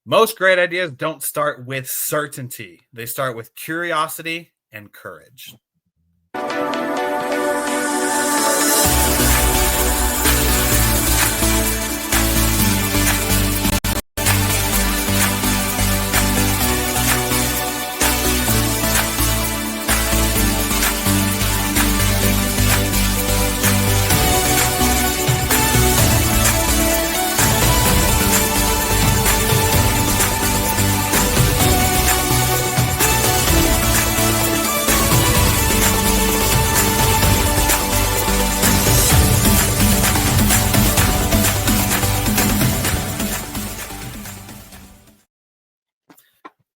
Most great ideas don't start with certainty. They start with curiosity and courage.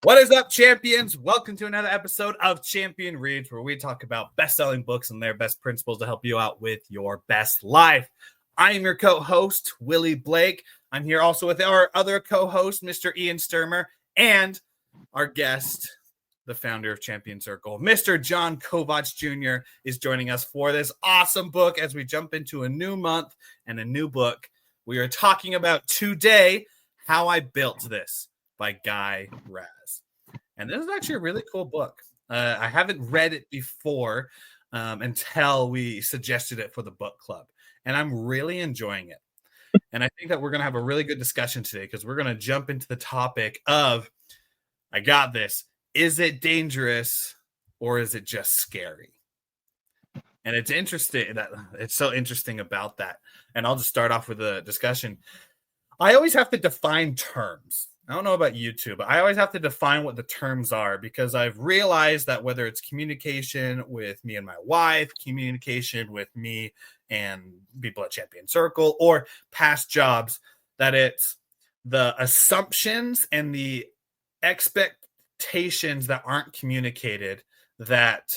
What is up, champions? Welcome to another episode of Champion Reads, where we talk about best-selling books and their best principles to help you out with your best life. I am your co-host, Willie Blake. I'm here also with our other co-host, Mr. Ian Sturmer, and our guest, the founder of Champion Circle, Mr. John Kovach Jr. is joining us for this awesome book as we jump into a new month and a new book. We are talking about today, How I Built This by Guy Raz. And this is actually a really cool book. I haven't read it before until we suggested it for the book club. And I'm really enjoying it. And I think that we're going to have a really good discussion today because we're going to jump into the topic of, I got this. Is it dangerous or is it just scary? And it's interesting that it's so interesting about that. And I'll just start off with a discussion. I always have to define terms. I don't know about you two, but I always have to define what the terms are because I've realized that whether it's communication with me and my wife, communication with me and people at Champion Circle, or past jobs, that it's the assumptions and the expectations that aren't communicated that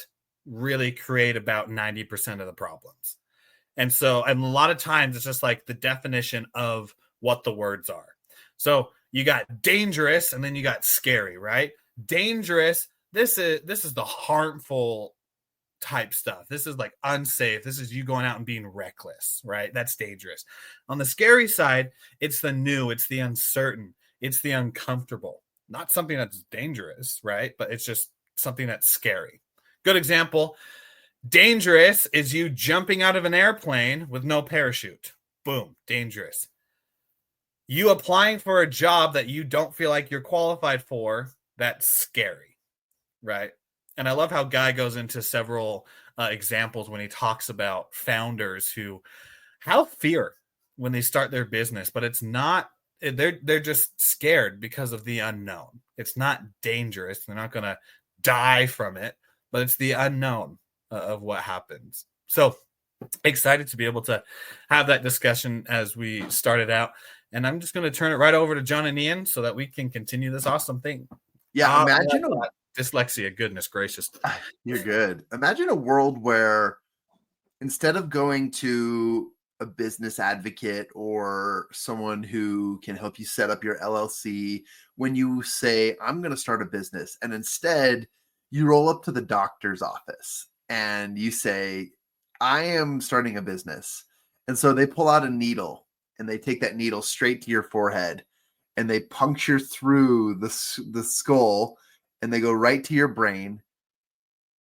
really create about 90% of the problems. And a lot of times it's just like the definition of what the words are. So you got dangerous and then you got scary, right? Dangerous, this is the harmful type stuff. This is like unsafe. This is you going out and being reckless, right? That's dangerous. On the scary side, it's the new, it's the uncertain, it's the uncomfortable. Not something that's dangerous, right? But it's just something that's scary. Good example, dangerous is you jumping out of an airplane with no parachute. Boom, dangerous. You applying for a job that you don't feel like you're qualified for, that's scary, right? And I love how Guy goes into several examples when he talks about founders who have fear when they start their business, but it's not, they're just scared because of the unknown. It's not dangerous. They're not going to die from it, but it's the unknown of what happens. So excited to be able to have that discussion as we started out. And I'm just going to turn it right over to John and Ian so that we can continue this awesome thing. Yeah, imagine dyslexia. Goodness gracious. You're good. Imagine a world where instead of going to a business advocate or someone who can help you set up your LLC, when you say, I'm going to start a business, and instead you roll up to the doctor's office and you say, I am starting a business. And so they pull out a needle and they take that needle straight to your forehead and they puncture through the skull and they go right to your brain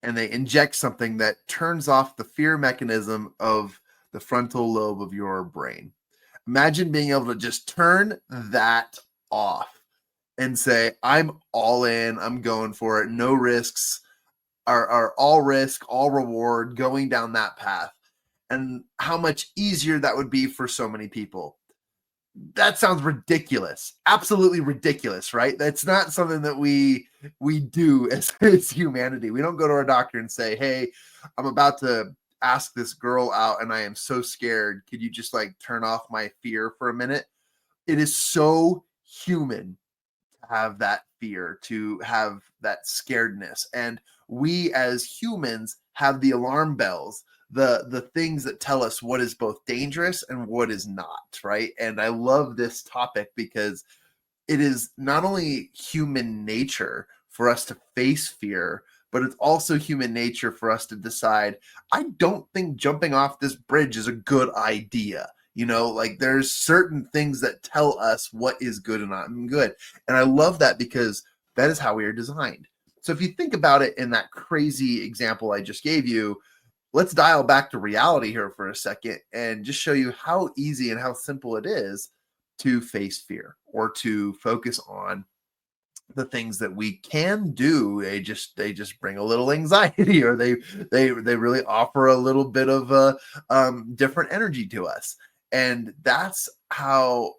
and they inject something that turns off the fear mechanism of the frontal lobe of your brain. Imagine being able to just turn that off and say, I'm all in, I'm going for it. No risks are all risk, all reward, going down that path. And how much easier that would be for so many people. That sounds ridiculous. Absolutely ridiculous, right? That's not something that we do as humanity. We don't go to our doctor and say, hey, I'm about to ask this girl out and I am so scared. Could you just like turn off my fear for a minute? It is so human to have that fear, to have that scaredness. And we as humans have the alarm bells, the things that tell us what is both dangerous and what is not, right? And I love this topic because it is not only human nature for us to face fear, but it's also human nature for us to decide, I don't think jumping off this bridge is a good idea. Like there's certain things that tell us what is good and not good. And I love that because that is how we are designed. So if you think about it in that crazy example I just gave you, let's dial back to reality here for a second and just show you how easy and how simple it is to face fear or to focus on the things that we can do. They just bring a little anxiety, or they really offer a little bit of a different energy to us. And that's how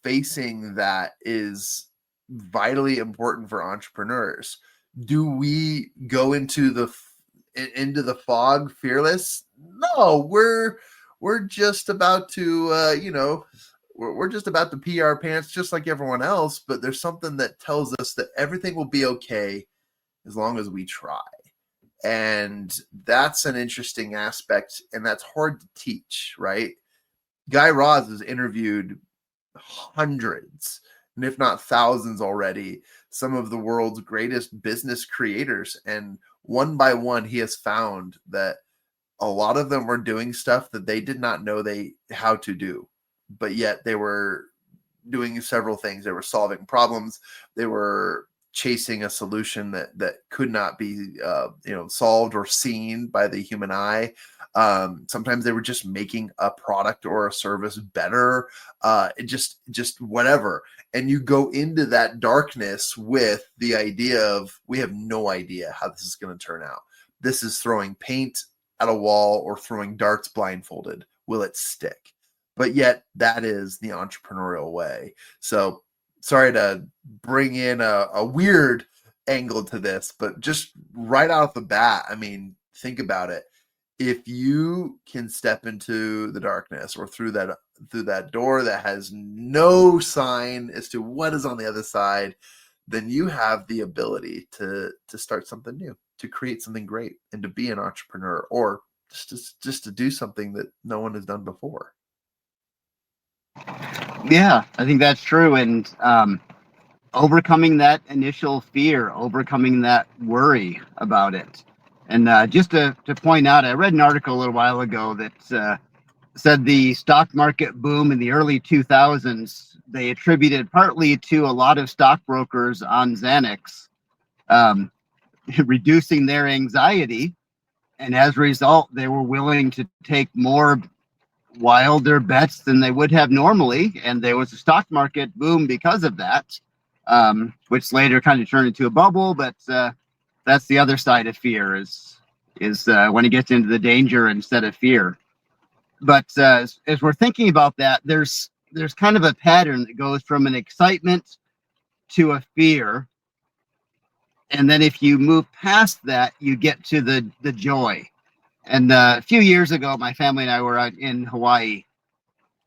facing that is vitally important for entrepreneurs. Do we go into the fog fearless? No, we're just about to we're just about to pee our pants just like everyone else, but there's something that tells us that everything will be okay as long as we try. And that's an interesting aspect, and that's hard to teach, right? Guy Raz has interviewed hundreds, and if not thousands already, some of the world's greatest business creators. And one by one, he has found that a lot of them were doing stuff that they did not know how to do, but yet they were doing several things. They were solving problems. They were chasing a solution that could not be solved or seen by the human eye. Sometimes they were just making a product or a service better, just whatever. And you go into that darkness with the idea of, we have no idea how this is going to turn out. This is throwing paint at a wall or throwing darts blindfolded. Will it stick? But yet that is the entrepreneurial way. So sorry to bring in a weird angle to this, but just right off the bat, I mean, think about it. If you can step into the darkness or through that door that has no sign as to what is on the other side, then you have the ability to start something new, to create something great, and to be an entrepreneur, or just to do something that no one has done before. Yeah, I think that's true. And overcoming that initial fear, overcoming that worry about it. And just to point out, I read an article a little while ago that said the stock market boom in the early 2000s, they attributed partly to a lot of stockbrokers on Xanax reducing their anxiety. And as a result, they were willing to take more wilder bets than they would have normally. And there was a stock market boom because of that, which later kind of turned into a bubble. But that's the other side of fear is when it gets into the danger instead of fear. But as we're thinking about that, there's kind of a pattern that goes from an excitement to a fear. And then if you move past that, you get to the joy. And a few years ago, my family and I were out in Hawaii,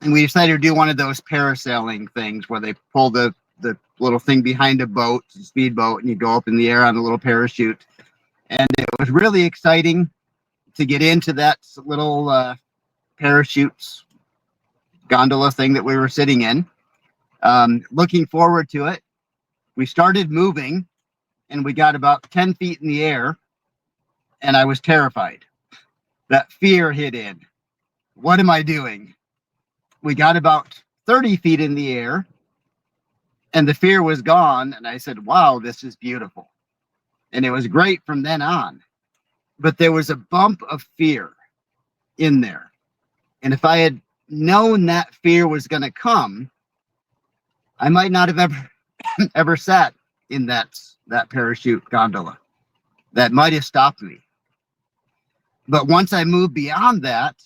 and we decided to do one of those parasailing things where they pull the little thing behind a boat, a speedboat, and you go up in the air on a little parachute. And it was really exciting to get into that little parachute gondola thing that we were sitting in. Looking forward to it. We started moving, and we got about 10 feet in the air, and I was terrified. That fear hit in. What am I doing? We got about 30 feet in the air, and the fear was gone. And I said, wow, this is beautiful. And it was great from then on. But there was a bump of fear in there. And if I had known that fear was going to come, I might not have ever sat in that parachute gondola. That might have stopped me. But once I moved beyond that,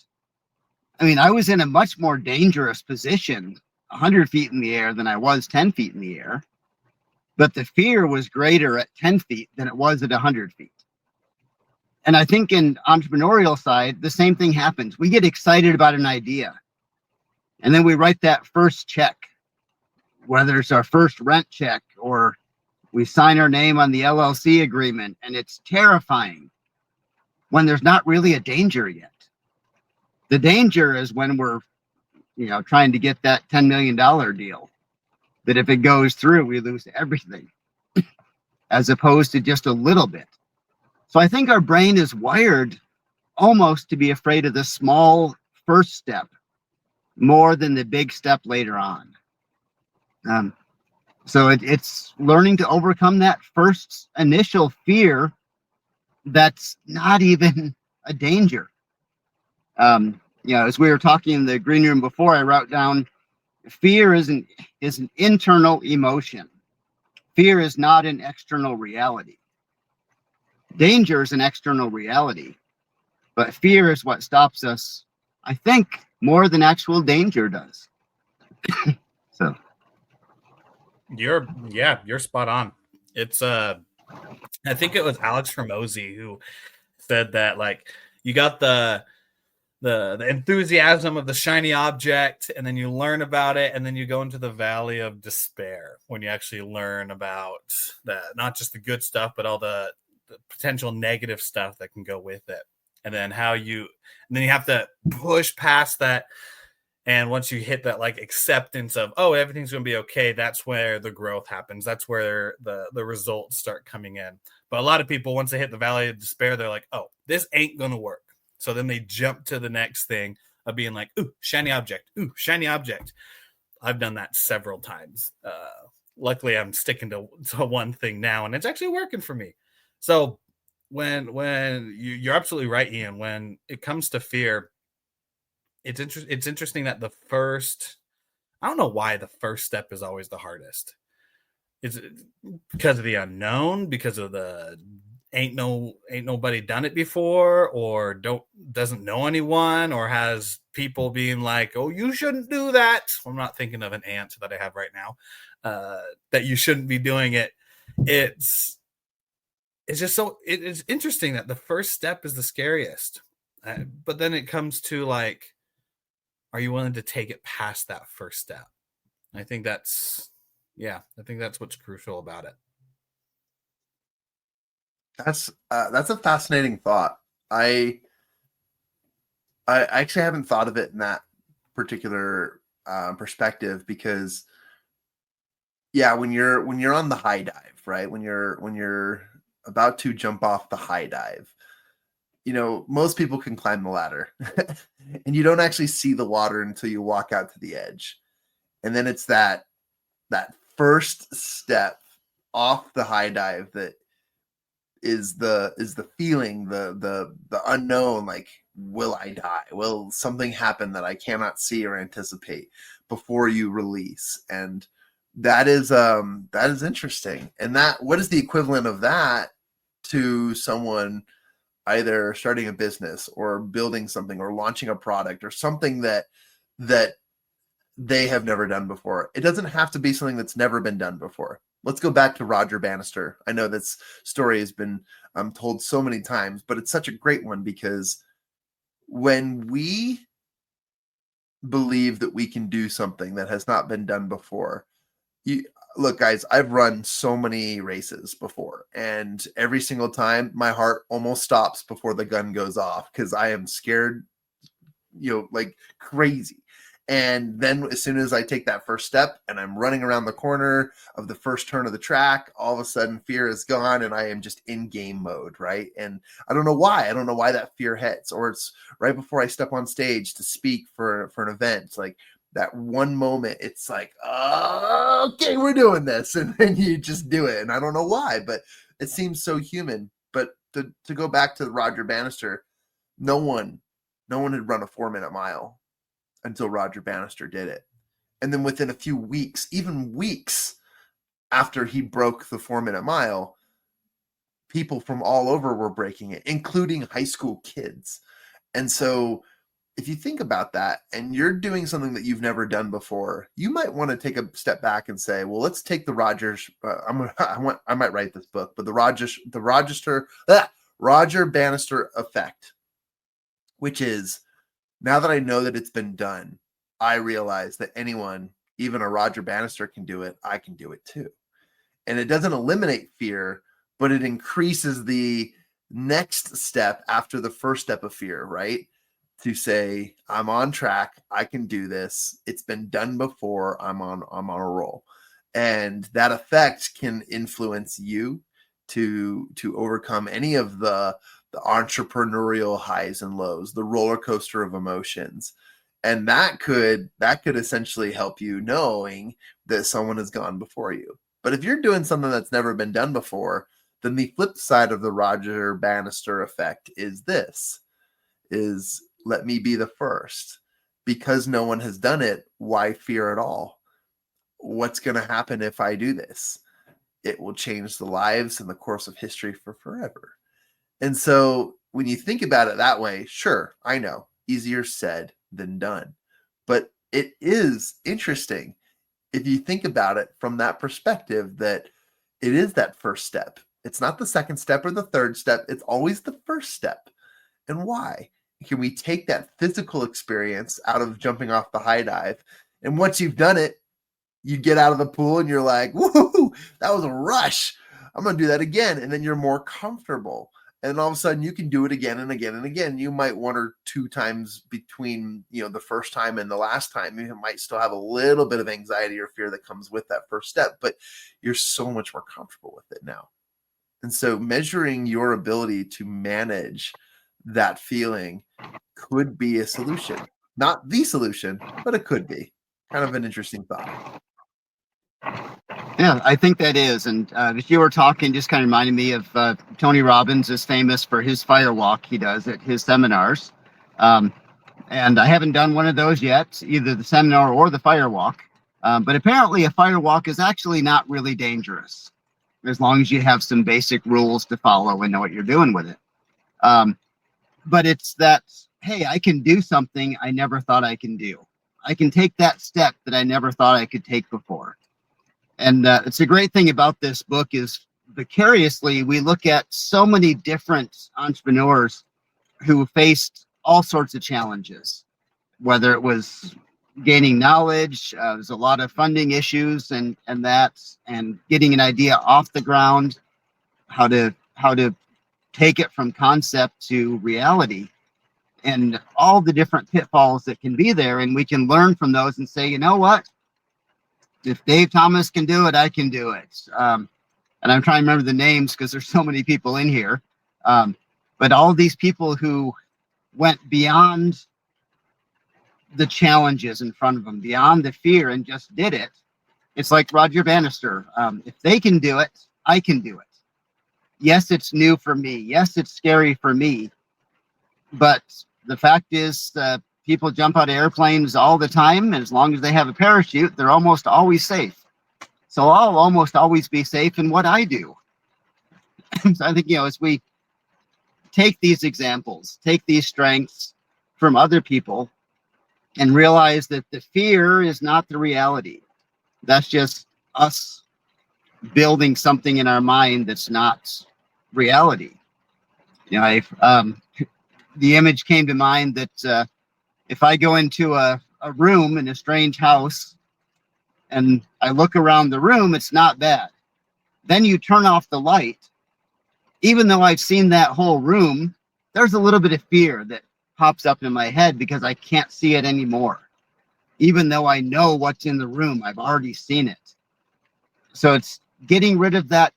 I mean, I was in a much more dangerous position 100 feet in the air than I was 10 feet in the air. But the fear was greater at 10 feet than it was at 100 feet. And I think in entrepreneurial side, the same thing happens. We get excited about an idea, and then we write that first check, whether it's our first rent check or we sign our name on the LLC agreement, and it's terrifying when there's not really a danger yet. The danger is when we're, trying to get that $10 million deal, that if it goes through, we lose everything, as opposed to just a little bit. So I think our brain is wired almost to be afraid of the small first step. more than the big step later on. So it's learning to overcome that first initial fear that's not even a danger. As we were talking in the green room before, I wrote down fear is an internal emotion. Fear is not an external reality. Danger is an external reality, but fear is what stops us, I think, more than actual danger does. So you're spot on. It's I think it was Alex Hormozy who said that, like, you got the enthusiasm of the shiny object, and then you learn about it, and then you go into the valley of despair when you actually learn about not just the good stuff, but all the potential negative stuff that can go with it. And then and then you have to push past that. And once you hit that, like, acceptance of, oh, everything's going to be okay, that's where the growth happens. That's where the results start coming in. But a lot of people, once they hit the valley of despair, they're like, oh, this ain't going to work. So then they jump to the next thing of being like, ooh, shiny object. Ooh, shiny object. I've done that several times. Luckily, I'm sticking to one thing now, and it's actually working for me. So when you're absolutely right, Ian, when it comes to fear, it's interesting that I don't know why the first step is always the hardest. Is it because of the unknown, because of the ain't nobody done it before, or doesn't know anyone, or has people being like, oh, you shouldn't do that? I'm not thinking of an aunt that I have right now, that you shouldn't be doing it. It's just it's interesting that the first step is the scariest, but then it comes to, like, are you willing to take it past that first step? I think that's what's crucial about it. That's a fascinating thought. I actually haven't thought of it in that particular perspective, because when you're on the high dive, right? When you're about to jump off the high dive, most people can climb the ladder and you don't actually see the water until you walk out to the edge. And then it's that first step off the high dive that is the feeling, the unknown, like, will I die? Will something happen that I cannot see or anticipate before you release? And that is interesting. And what is the equivalent of that to someone either starting a business or building something or launching a product or something that they have never done before? It doesn't have to be something that's never been done before. Let's go back to Roger Bannister. I know this story has been told so many times, but it's such a great one, because when we believe that we can do something that has not been done before, look, guys, I've run so many races before, and every single time my heart almost stops before the gun goes off, because I am scared, like crazy. And then as soon as I take that first step and I'm running around the corner of the first turn of the track, all of a sudden fear is gone and I am just in game mode, right? And I don't know why. I don't know why that fear hits. Or it's right before I step on stage to speak for an event. It's like that one moment, it's like, okay, we're doing this. And then you just do it. And I don't know why, but it seems so human. But to go back to Roger Bannister, no one had run a 4-minute mile until Roger Bannister did it. And then within a few weeks, even weeks after he broke the 4-minute mile, people from all over were breaking it, including high school kids. And so if you think about that and you're doing something that you've never done before, you might want to take a step back and say, well, let's take the I might write this book, but the Roger Bannister effect, which is, now that I know that it's been done, I realize that anyone, even a Roger Bannister, can do it. I can do it too. And it doesn't eliminate fear, but it increases the next step after the first step of fear, right? To say, I'm on track. I can do this. It's been done before. I'm on a roll. And that effect can influence you to overcome any of the entrepreneurial highs and lows, the roller coaster of emotions. And that could essentially help you knowing that someone has gone before you. But if you're doing something that's never been done before, then the flip side of the Roger Bannister effect is let me be the first. Because no one has done it, why fear at all? What's going to happen if I do this? It will change the lives and the course of history for forever. And so when you think about it that way, sure, I know, easier said than done. But it is interesting if you think about it from that perspective, that it is that first step. It's not the second step or the third step. It's always the first step. And why? Can we take that physical experience out of jumping off the high dive? And once you've done it, you get out of the pool and you're like, woohoo, that was a rush. I'm going to do that again. And then you're more comfortable. And all of a sudden you can do it again and again and again. You might 1 or 2 times between, the first time and the last time, you might still have a little bit of anxiety or fear that comes with that first step, but you're so much more comfortable with it now. And so measuring your ability to manage that feeling could be a solution. Not the solution, but it could be. Kind of an interesting thought. Yeah, I think that is. And as you were talking, just kind of reminded me of Tony Robbins is famous for his fire walk he does at his seminars. And I haven't done one of those yet, either the seminar or the fire walk. But apparently a fire walk is actually not really dangerous, as long as you have some basic rules to follow and know what you're doing with it. But it's that, hey, I can do something I never thought I can do. I can take that step that I never thought I could take before. And it's a great thing about this book is vicariously, we look at so many different entrepreneurs who faced all sorts of challenges, whether it was gaining knowledge, there's a lot of funding issues and getting an idea off the ground, how to take it from concept to reality, and all the different pitfalls that can be there. And we can learn from those and say, you know what? If Dave Thomas can do it, I can do it. And I'm trying to remember the names because there's so many people in here. But all these people who went beyond the challenges in front of them, beyond the fear, and just did it. It's like Roger Bannister. If they can do it, I can do it. Yes, it's new for me. Yes, it's scary for me. But the fact is, people jump out of airplanes all the time, and as long as they have a parachute, they're almost always safe. So I'll almost always be safe in what I do. So I think, as we take these examples, take these strengths from other people, and realize that the fear is not the reality. That's just us building something in our mind that's not reality. The image came to mind that if I go into a room in a strange house and I look around the room, it's not bad. Then you turn off the light. Even though I've seen that whole room, there's a little bit of fear that pops up in my head because I can't see it anymore. Even though I know what's in the room, I've already seen it. So it's getting rid of that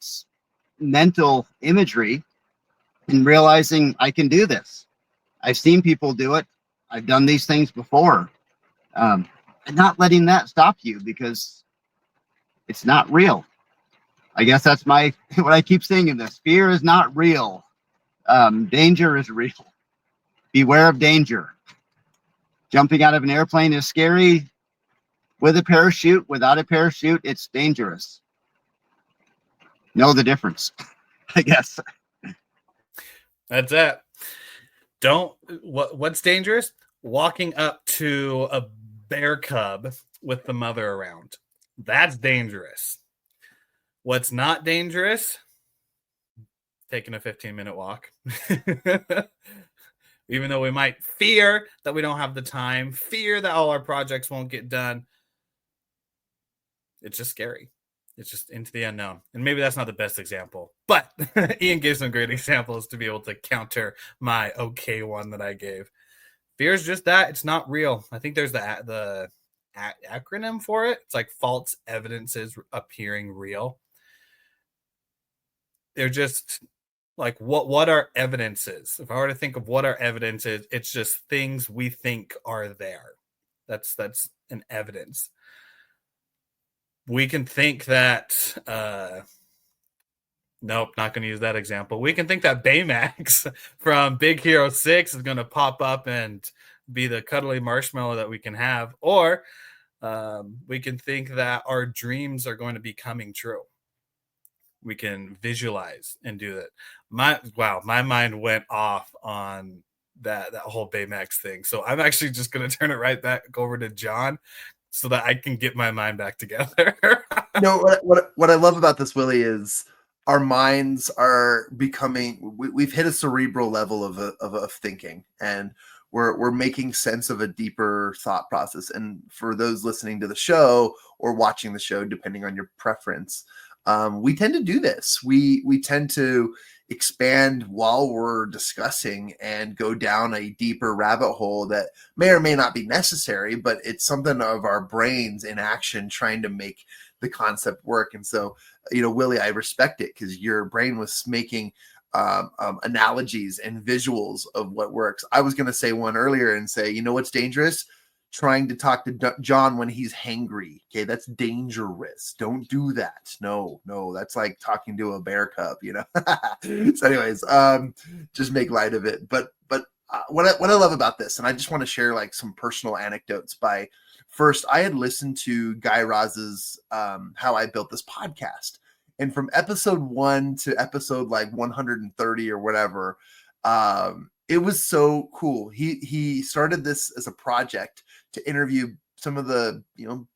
mental imagery and realizing I can do this. I've seen people do it. I've done these things before. And not letting that stop you because it's not real. I guess that's what I keep saying in this. Fear is not real. Danger is real. Beware of danger. Jumping out of an airplane is scary. With a parachute, without a parachute, it's dangerous. Know the difference, I guess. That's it. What's dangerous? Walking up to a bear cub with the mother around. That's dangerous. What's not dangerous? Taking a 15-minute walk. Even though we might fear that we don't have the time, fear that all our projects won't get done. It's just scary. It's just into the unknown. And maybe that's not the best example, but Ian gave some great examples to be able to counter my okay one that I gave. Fear is just that. It's not real. I think there's the acronym for it. It's like false evidences appearing real. They're just like, what are evidences? If I were to think of what are evidences, it's just things we think are there. That's an evidence. We can think that nope, not going to use that example. We can think that Baymax from Big Hero 6 is going to pop up and be the cuddly marshmallow that we can have, or we can think that our dreams are going to be coming true. We can visualize and do that. My mind went off on that whole Baymax thing. So I'm actually just going to turn it right back over to John so that I can get my mind back together. What I love about this, Willie, is our minds are becoming, we've hit a cerebral level of thinking, and we're making sense of a deeper thought process. And for those listening to the show or watching the show, depending on your preference, we tend to do this. We tend to expand while we're discussing and go down a deeper rabbit hole that may or may not be necessary, but it's something of our brains in action trying to make the concept work. And so, Willie, I respect it because your brain was making analogies and visuals of what works. I was going to say one earlier and say, what's dangerous? Trying to talk to John when he's hangry. Okay, that's dangerous. Don't do that. No, that's like talking to a bear cub, So anyways, just make light of it. But what I love about this, and I just want to share like some personal anecdotes. First, I had listened to Guy Raz's How I Built This Podcast. And from episode 1 to episode like 130 or whatever, it was so cool. He started this as a project to interview some of the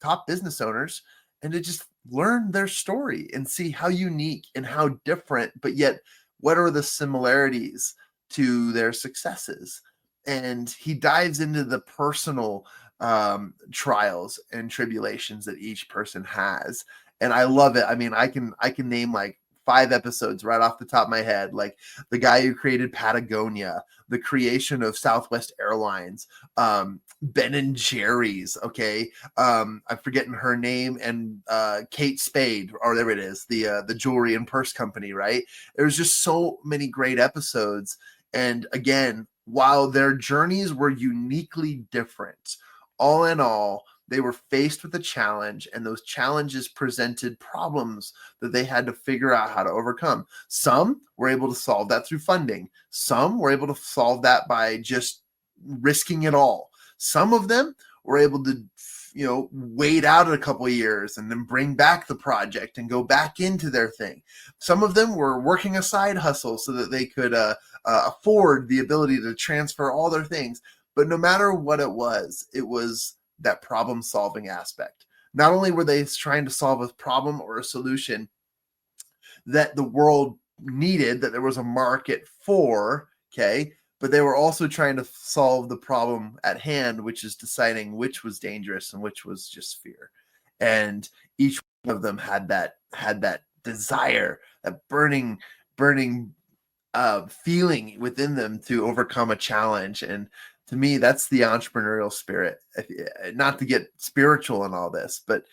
top business owners and to just learn their story and see how unique and how different, but yet what are the similarities to their successes. And he dives into the personal trials and tribulations that each person has. And I love it. I mean, I can name like 5 episodes right off the top of my head, like the guy who created Patagonia, the creation of Southwest Airlines, Ben and Jerry's. Okay. I'm forgetting her name, and Kate Spade, or there it is, the jewelry and purse company, right? There's just so many great episodes. And again, while their journeys were uniquely different, all in all, they were faced with a challenge, and those challenges presented problems that they had to figure out how to overcome. Some were able to solve that through funding. Some were able to solve that by just risking it all. Some of them were able to, wait out a couple of years and then bring back the project and go back into their thing. Some of them were working a side hustle so that they could afford the ability to transfer all their things. But no matter what it was that problem-solving aspect. Not only were they trying to solve a problem or a solution that the world needed, that there was a market for, okay, but they were also trying to solve the problem at hand, which is deciding which was dangerous and which was just fear. And each one of them had that desire, that burning feeling within them to overcome a challenge. And to me, that's the entrepreneurial spirit. Not to get spiritual in all this, but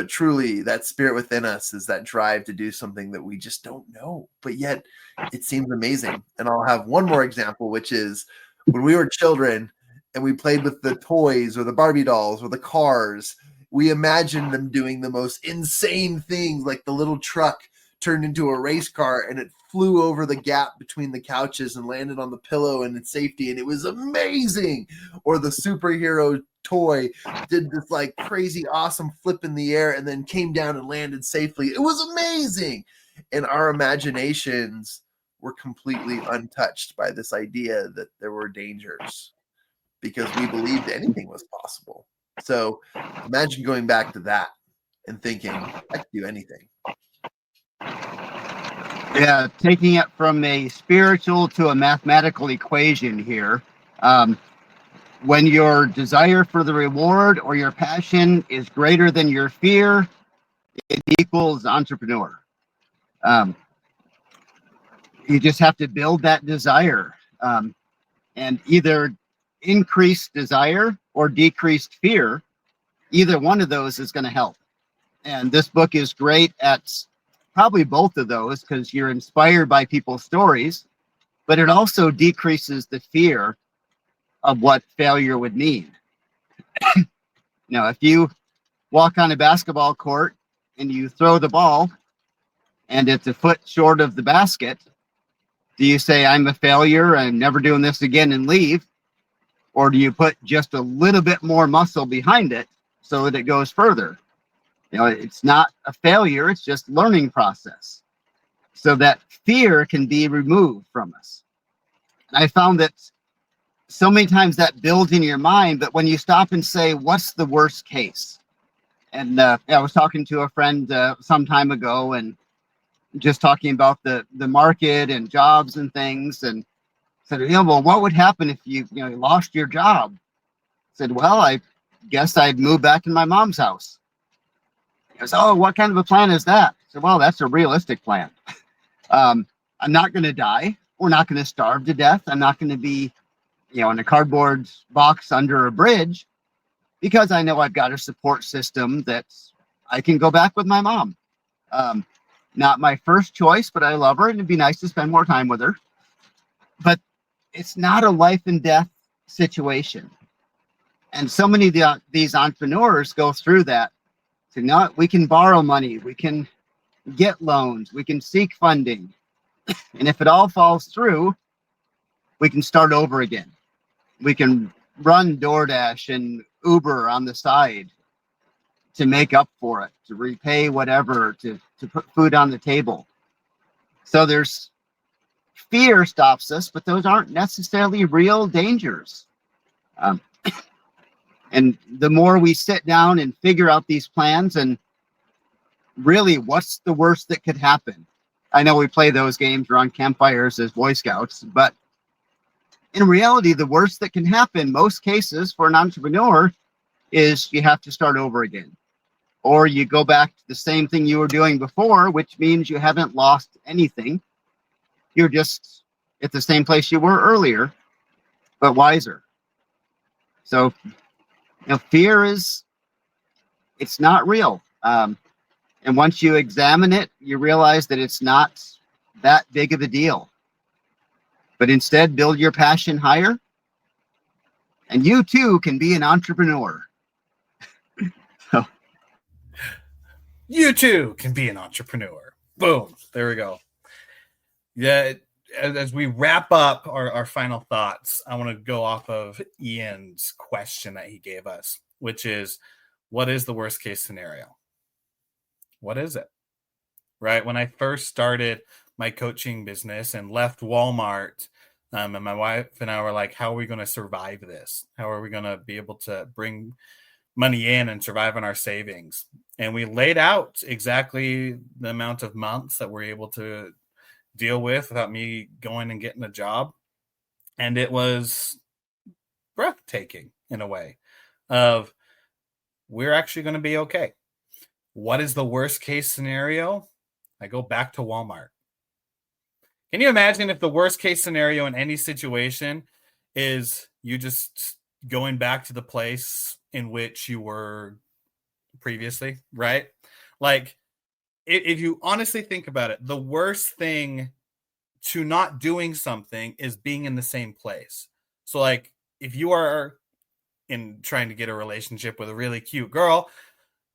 truly that spirit within us is that drive to do something that we just don't know, but yet it seems amazing. And I'll have one more example, which is when we were children and we played with the toys or the Barbie dolls or the cars, we imagined them doing the most insane things, like the little truck turned into a race car and it flew over the gap between the couches and landed on the pillow and in safety, and it was amazing. Or the superhero toy did this like crazy awesome flip in the air and then came down and landed safely. It was amazing. And our imaginations were completely untouched by this idea that there were dangers, because we believed anything was possible. So imagine going back to that and thinking, I can do anything. Yeah, taking it from a spiritual to a mathematical equation here. When your desire for the reward or your passion is greater than your fear, it equals entrepreneur. You just have to build that desire, and either increase desire or decreased fear. Either one of those is going to help. And this book is great at probably both of those, because you're inspired by people's stories, but it also decreases the fear of what failure would mean. If you walk on a basketball court and you throw the ball and it's a foot short of the basket, do you say, I'm a failure, I'm never doing this again, and leave? Or do you put just a little bit more muscle behind it so that it goes further? It's not a failure, it's just learning process. So that fear can be removed from us. And I found that so many times that builds in your mind, but when you stop and say, what's the worst case? And I was talking to a friend some time ago and just talking about the market and jobs and things, and said, well, what would happen if you lost your job? I said, well, I guess I'd move back in my mom's house. He goes, oh, what kind of a plan is that? I said, well, that's a realistic plan. I'm not going to die. We're not going to starve to death. I'm not going to be, in a cardboard box under a bridge, because I know I've got a support system that I can go back with my mom. Not my first choice, but I love her, and it'd be nice to spend more time with her. But it's not a life and death situation. And so many of these entrepreneurs go through that. So we can borrow money, we can get loans, we can seek funding. And if it all falls through, we can start over again. We can run DoorDash and Uber on the side to make up for it, to repay whatever, to put food on the table. So there's fear stops us, but those aren't necessarily real dangers. And the more we sit down and figure out these plans and really what's the worst that could happen? I know we play those games around campfires as Boy Scouts, but in reality, the worst that can happen, most cases for an entrepreneur, is you have to start over again. Or you go back to the same thing you were doing before, which means you haven't lost anything. You're just at the same place you were earlier, but wiser. So, fear it's not real. And once you examine it, you realize that it's not that big of a deal. But instead, build your passion higher, and you too can be an entrepreneur. You too can be an entrepreneur. Boom. There we go. Yeah. As we wrap up our final thoughts, I want to go off of Ian's question that he gave us, which is, what is the worst case scenario? What is it? Right? When I first started my coaching business and left Walmart, and my wife and I were like, how are we going to survive this? How are we going to be able to bring money in and survive on our savings? And we laid out exactly the amount of months that we're able to deal with without me going and getting a job. And it was breathtaking in a way of, we're actually going to be okay. What is the worst case scenario? I go back to Walmart. Can you imagine if the worst case scenario in any situation is you just going back to the place in which you were previously, right? Like, if you honestly think about it, the worst thing to not doing something is being in the same place. So like, if you are in trying to get a relationship with a really cute girl,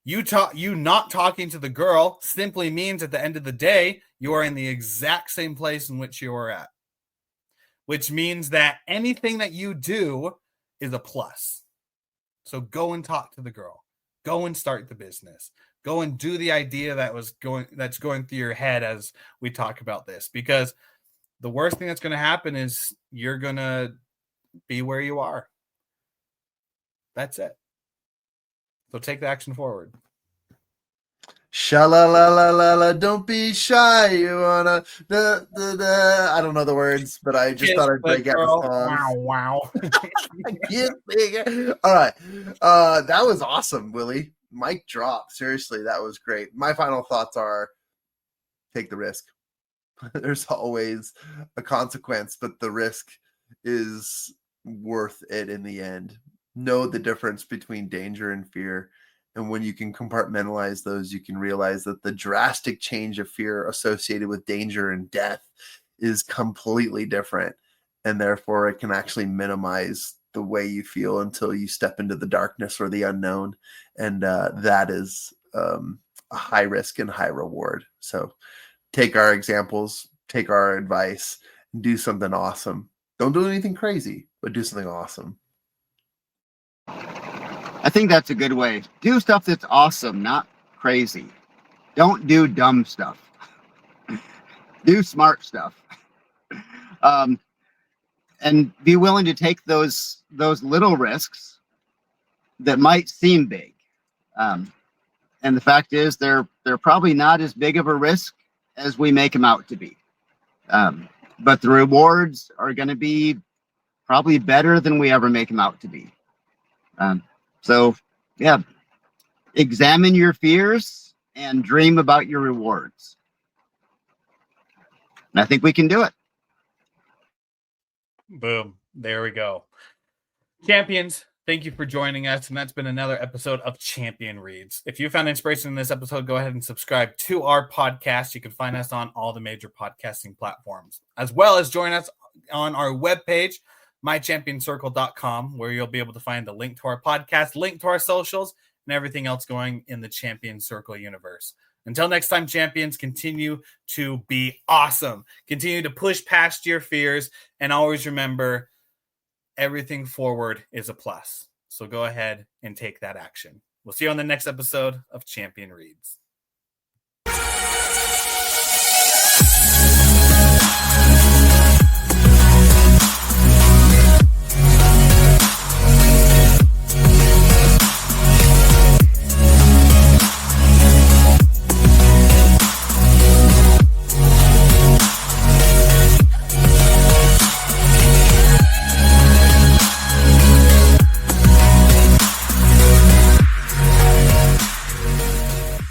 you not talking to the girl simply means at the end of the day, you are in the exact same place in which you are at, which means that anything that you do is a plus. So go and talk to the girl, go and start the business, go and do the idea that's going through your head as we talk about this, because the worst thing that's going to happen is you're going to be where you are. That's it. So take the action forward. Sha-la-la-la-la-la, don't be shy. You wanna I don't know the words, but I just thought I'd break out the song. Wow. All right. That was awesome, Willie. Mic drop. Seriously, that was great. My final thoughts are, take the risk. There's always a consequence, but the risk is worth it in the end. Know the difference between danger and fear. And when you can compartmentalize those, you can realize that the drastic change of fear associated with danger and death is completely different. And therefore, it can actually minimize the way you feel until you step into the darkness or the unknown. And that is a high risk and high reward. So take our examples, take our advice, and do something awesome. Don't do anything crazy, but do something awesome. I think that's a good way. Do stuff that's awesome, not crazy. Don't do dumb stuff. Do smart stuff. And be willing to take those little risks that might seem big. And the fact is, they're probably not as big of a risk as we make them out to be. But the rewards are going to be probably better than we ever make them out to be. So, yeah, examine your fears and dream about your rewards. And I think we can do it. Boom. There we go. Champions, thank you for joining us. And that's been another episode of Champion Reads. If you found inspiration in this episode, go ahead and subscribe to our podcast. You can find us on all the major podcasting platforms, as well as join us on our webpage, mychampionscircle.com, where you'll be able to find the link to our podcast, link to our socials, and everything else going in the Champion Circle universe. Until next time, champions, continue to be awesome. Continue to push past your fears, and always remember, everything forward is a plus. So go ahead and take that action. We'll see you on the next episode of Champion Reads.